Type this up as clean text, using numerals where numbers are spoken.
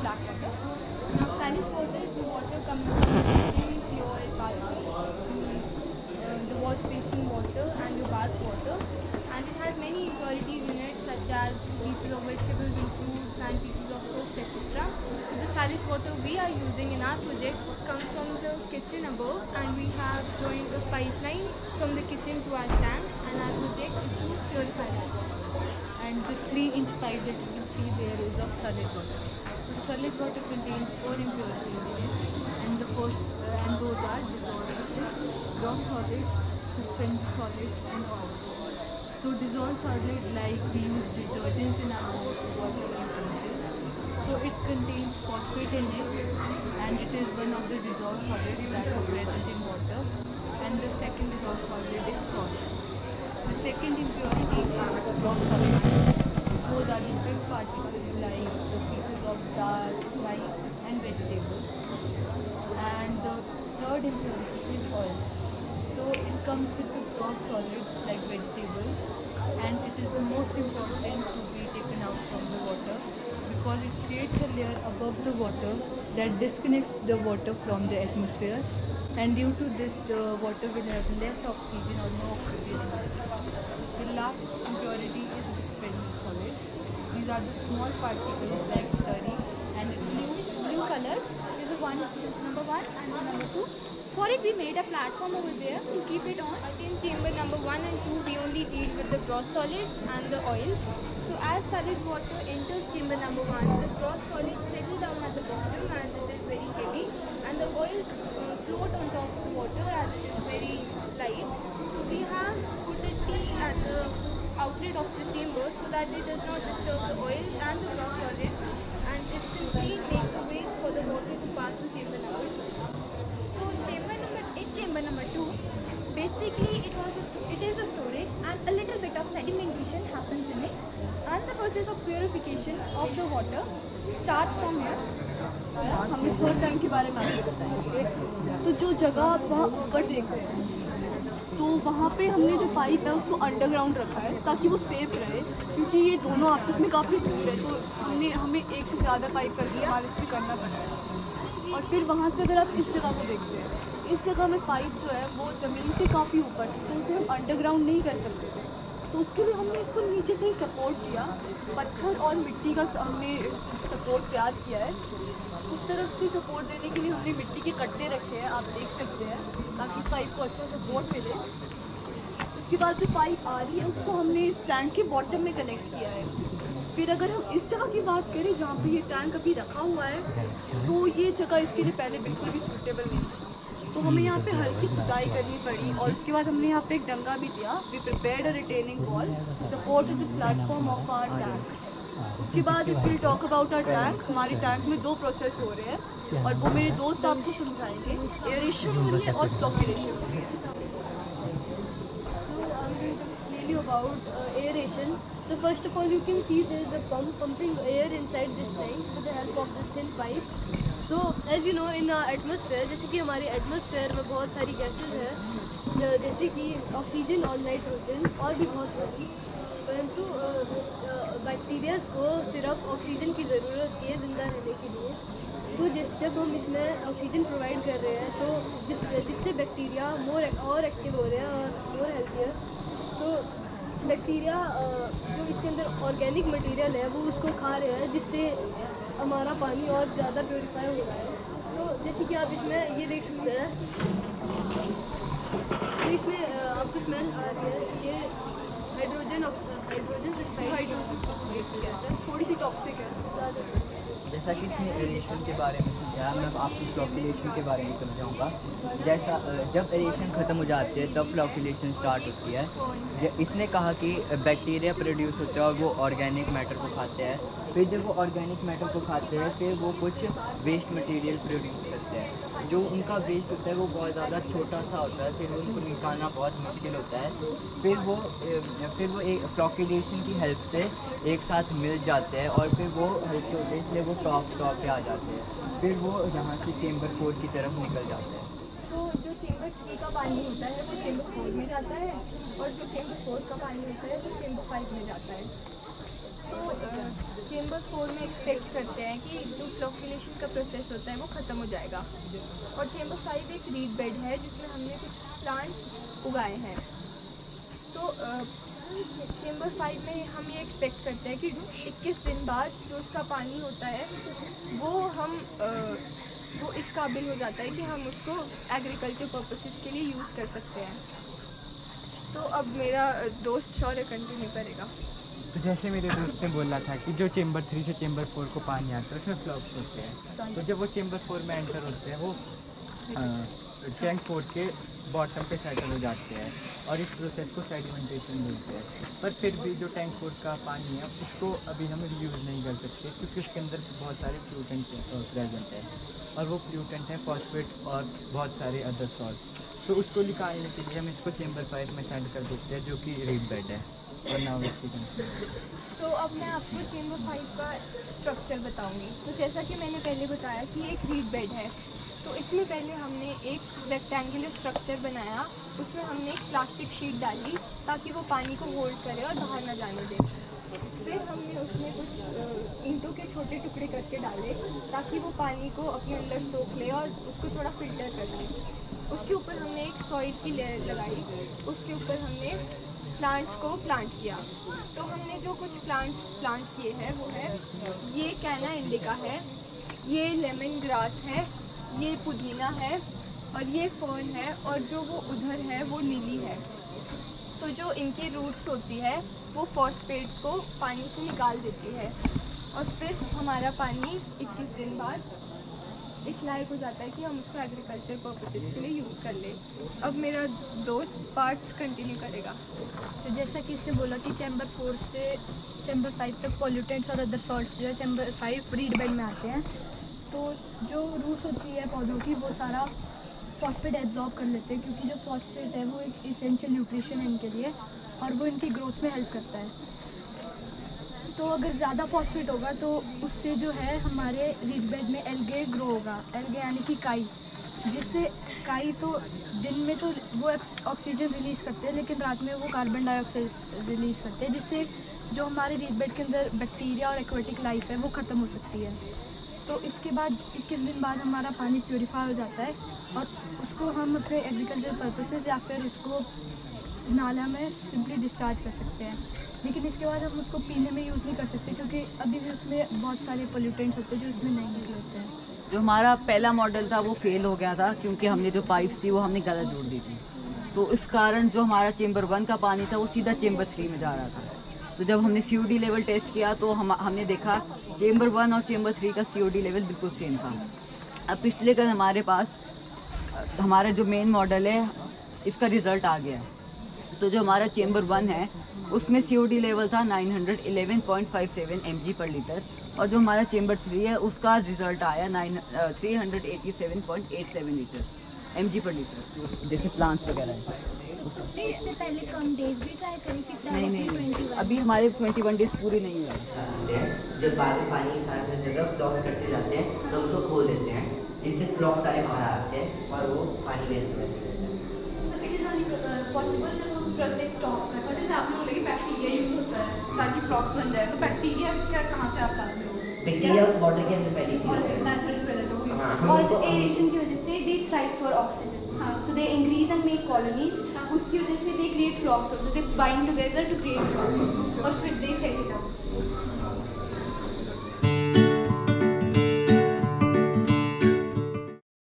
black water. Now Salish water is the water coming from the kitchen, your bathroom, the wash basin water and your bath water, and it has many impurities in it such as pieces of vegetables and fruits and pieces of soaps, etc. So the Salish water we are using in our project comes from the kitchen above, and we have joined a pipeline from the kitchen to our tank, and our project is to purify that water. And the 3-inch pipe that you can see there is of solid water. So solid water contains 4 impurities in it, and those are dissolved solid, rock solid, suspended solid, and oil. So dissolved solid, like we use detergents in our water utensils. So it contains phosphate in it, and it is one of the dissolved solids that are present in water. And the second dissolved solid is salt. The second impurity is rock solid. Those are the big particles like the pieces of dal, rice and vegetables. And the third impurity is oil. So it comes with the rock solids like vegetables, and it is the most important to be taken out from the water because it creates a layer above the water that disconnects the water from the atmosphere, and due to this the water will have less oxygen or no oxygen in it. The last impurity is suspended solids. These are the small particles like slurry, and Blue color is the one, number 1 and the number 2. For it we made a platform over there to keep it on. In chamber number 1 and 2 we only deal with the gross solids and the oils. So as solid water enters chamber number 1, the gross solids settle down at the bottom as it is very heavy, and the oils float on top of the water as it is very light. So we have put a T at the outlet of the chamber so that it does not disturb the oils and the gross solids, and it simply makes a way for the water to pass to chamber number 2. So chamber number 2, basically it is a storage, and a little bit of sedimentation happens in it, and the process of purification of the water starts from here. हम इस third tank के बारे में आपको बताएंगे। तो जो जगह आप वहाँ ऊपर देख रहे हैं, तो वहाँ पे हमने जो पाइप है उसको अंडरग्राउंड रखा है ताकि वो सेफ रहे, क्योंकि ये दोनों आपस में काफ़ी दूर है, तो हमें एक से ज़्यादा पाइप का इस्तेमाल इसमें करना पड़ा है। और फिर वहाँ से अगर आप इस जगह को देखते हैं, इस जगह में पाइप जो है वो ज़मीन से काफ़ी ऊपर थी, तो उसे हम अंडरग्राउंड नहीं कर सकते थे, तो उसके लिए हमने इसको नीचे से ही सपोर्ट किया, पत्थर और मिट्टी का हमने सपोर्ट तैयार किया है। उस तरफ से सपोर्ट देने के लिए हमने मिट्टी के कट्टे रखे हैं, आप देख सकते हैं, ताकि पाइप को अच्छा सपोर्ट मिले। उसके बाद जो पाइप आ रही है उसको हमने इस टैंक के बॉटम में कनेक्ट किया है। फिर अगर हम इस जगह की बात करें जहाँ पे ये टैंक अभी रखा हुआ है, तो ये जगह इसके लिए पहले बिल्कुल भी सूटेबल नहीं थी, तो हमें यहाँ पे हल्की खुदाई करनी पड़ी, और उसके बाद हमने यहाँ पे एक डंगा भी दिया। We prepared a retaining wall support the platform of our tank. उसके बाद if we talk about our tank, हमारे टैंक में 2 प्रोसेस हो रहे हैं, और वो मेरे दोस्त आपको समझाएंगे। एयरेशन हो रही है और फ्लोक्यूलेशन हो रही है। About aeration. So first of all you can see there is a pump pumping air inside this tank with the help of this thin pipe. So as you know in our atmosphere, जैसे कि हमारे atmosphere में बहुत सारी gases हैं, जैसे कि oxygen और नाइट्रोजन और भी बहुत सारी, परंतु बैक्टीरिया को सिर्फ ऑक्सीजन की ज़रूरत है ज़िंदा रहने के लिए। तो जब हम इसमें ऑक्सीजन प्रोवाइड कर रहे हैं तो जिससे बैक्टीरिया और एक्टिव हो रहे हैं और मोर हेल्थियर। तो बैक्टीरिया जो इसके अंदर ऑर्गेनिक मटेरियल है वो उसको खा रहे हैं, जिससे हमारा पानी और ज़्यादा प्योरीफाई हो रहा है। तो जैसे कि आप इसमें ये देख सकते हैं, तो इसमें आपको स्मेल आ रही है, ये हाइड्रोजन गैस है, थोड़ी सी टॉक्सिक है ज़्यादा। जैसा कि इसने एरेशन के बारे में समझाया, मैं आपको फ्लोक्यूलेशन के बारे में समझाऊंगा। जैसा जब एरेशन ख़त्म हो जाती है तब फ्लोक्यूलेशन स्टार्ट होती है। इसने कहा कि बैक्टीरिया प्रोड्यूस होता है और वो ऑर्गेनिक मैटर को खाते हैं, फिर जब वो ऑर्गेनिक मैटर को खाते हैं फिर वो कुछ वेस्ट मटेरियल प्रोड्यूस करते हैं। जो उनका वेस्ट होता है वो बहुत ज़्यादा छोटा सा होता है, फिर उनको निकालना बहुत मुश्किल होता है। फिर वो एक फ्लोक्यूलेशन की हेल्प से एक साथ मिल जाते हैं, और फिर वो हल्के होते हैं इसलिए वो टॉप पे आ जाते हैं। फिर वो यहाँ से चेम्बर 4 की तरफ निकल जाते हैं। तो जो चेम्बर 3 का पानी होता है वो चेम्बर 4 में जाता है, और जो चेम्बर 4 का पानी होता है वो चेम्बर 5 में जाता है। तो चेम्बर 4 में एक्सपेक्ट करते हैं कि जो फ्लॉक्यूलेशन का प्रोसेस होता है वो ख़त्म हो जाएगा। और चेम्बर 5 एक रीड बेड है जिसमें हमने कुछ प्लांट्स उगाए हैं। तो चेम्बर 5 में हम ये एक्सपेक्ट करते हैं कि 21 दिन बाद जो उसका पानी होता है वो इस काबिल हो जाता है कि हम उसको एग्रीकल्चर पर्पसेस के लिए यूज़ कर सकते हैं। तो अब मेरा दोस्त शौर्य कंटिन्यू करेगा। तो जैसे मेरे दोस्त ने बोला था कि जो चेम्बर 3 से चेम्बर 4 को पानी आता है उसमें फ्लॉक्स होते हैं। तो जब वो चेम्बर 4 में एंटर होते हैं वो टैंक 4 के बॉटम पे सेटल हो जाते हैं और इस प्रोसेस को सेडिमेंटेशन बोलते हैं। पर फिर भी जो टैंक 4 का पानी है उसको अभी हम रीयूज़ नहीं कर सकते क्योंकि उसके अंदर बहुत सारे प्लूटेंट प्रेजेंट है और वो प्लूटेंट हैं फॉस्फेट और बहुत सारे अदर सॉल्ट। तो उसको निकालने के लिए हम इसको चेम्बर 5 में सेंड कर देते हैं जो कि रीड बेड है। और नाउ तो अब मैं आपको चेम्बर 5 का स्ट्रक्चर बताऊंगी। तो जैसा कि मैंने पहले बताया कि एक रीड बेड है, तो इसमें पहले हमने एक रेक्टेंगुलर स्ट्रक्चर बनाया, उसमें हमने एक प्लास्टिक शीट डाली ताकि वो पानी को होल्ड करे और बाहर ना जाने दे। फिर हमने उसमें कुछ ईंटों के छोटे टुकड़े करके डाले ताकि वो पानी को अपने अंदर सोख ले और उसको थोड़ा फिल्टर कर ले। उसके ऊपर हमने एक सॉइल की लेयर लगाई, उसके ऊपर हमने प्लांट्स को प्लांट किया। तो हमने जो कुछ प्लांट्स प्लांट किए हैं वो है ये कैना इंडिका है, ये लेमन ग्रास है, ये पुदीना है और ये फर्न है और जो वो उधर है वो लिली है। तो जो इनकी रूट्स होती है वो फॉस्फेट को पानी से निकाल देती है और फिर हमारा पानी 21 दिन बाद इस लायक हो जाता है कि हम उसको एग्रीकल्चर पर्पसेस के लिए यूज़ कर लें। अब मेरा दोस्त पार्ट्स कंटिन्यू करेगा। तो जैसा कि इसने बोला कि चैम्बर 4 से चैम्बर 5 तक पॉल्यूटेंट्स और अदर सॉल्ट्स जो है चैम्बर 5 रीड बेड में आते हैं। तो जो रूट्स होती है पौधों की वो सारा फॉस्फेट एब्जॉर्ब कर लेते हैं क्योंकि जो फॉस्फेट है वो एक इसेंशियल न्यूट्रिशन है इनके लिए और वो इनकी ग्रोथ में हेल्प करता है। तो अगर ज़्यादा फॉस्फेट होगा तो उससे जो है हमारे रीड बेड में एल्गे ग्रो होगा। एल्गे यानी कि काई, जिससे काई तो दिन में तो वो ऑक्सीजन रिलीज़ करते हैं लेकिन रात में वो कार्बन डाइऑक्साइड रिलीज़ करते हैं, जिससे जो हमारे रीड बेड के अंदर बैक्टीरिया और एक्वेटिक लाइफ है वो ख़त्म हो सकती है। तो इसके बाद 21 दिन बाद हमारा पानी प्योरीफाई हो जाता है और उसको हम अपने एग्रीकल्चर पर्पसेस या फिर उसको नाला में सिंपली डिस्चार्ज कर सकते हैं। लेकिन इसके बाद हम उसको पीने में यूज़ नहीं कर सकते क्योंकि अभी भी उसमें बहुत सारे पोल्यूटेंट्स होते हैं जो इसमें नहीं निकले होते हैं। जो हमारा पहला मॉडल था वो फेल हो गया था क्योंकि हमने जो पाइप्स थी वो हमने गलत जोड़ दी थी। तो इस कारण जो हमारा चेम्बर 1 का पानी था वो सीधा चेम्बर 3 में जा रहा था। तो जब हमने COD लेवल टेस्ट किया तो हमने देखा चेम्बर 1 और चेम्बर 3 का COD लेवल बिल्कुल सेम था। अब पिछले कल हमारे पास हमारा जो मेन मॉडल है इसका रिज़ल्ट आ गया है। तो जो हमारा चेम्बर 1 है उसमें COD लेवल था 911.57 mg पर लीटर और जो हमारा चेम्बर 3 है उसका रिजल्ट आया 387.87 लीटर mg पर लीटर, जैसे प्लांट्स वगैरह है। इससे पहले कम डेज भी ट्राई करें कितना? नहीं, अभी हमारे 21 डेज पूरी नहीं हुए। जब बाद में पानी के साथ जगह फ्लॉक्स करते जाते हैं तो हम उसको खोल देते हैं जिससे फ्लॉक्स सारे बाहर आते हैं और वो पानी वेस्ट हो जाता है। पॉसिबल जब हम प्रोसेस स्टॉप करें और जैसे आप लोगों ने बैक्टीरिया यूज होता है ताकि फ्लॉक्स बन जाए, तो बैक्टीरिया क्या कहाँ से आप लाते हो? बैक्टीरिया उस वाटर के अंदर पहले से नेचुरल प्रेजेंट और एरेशन की वजह से they thrive for oxygen, so they increase and make colonies. उसकी वजह से they create flocs, also they bind together to create flocs और फिर दे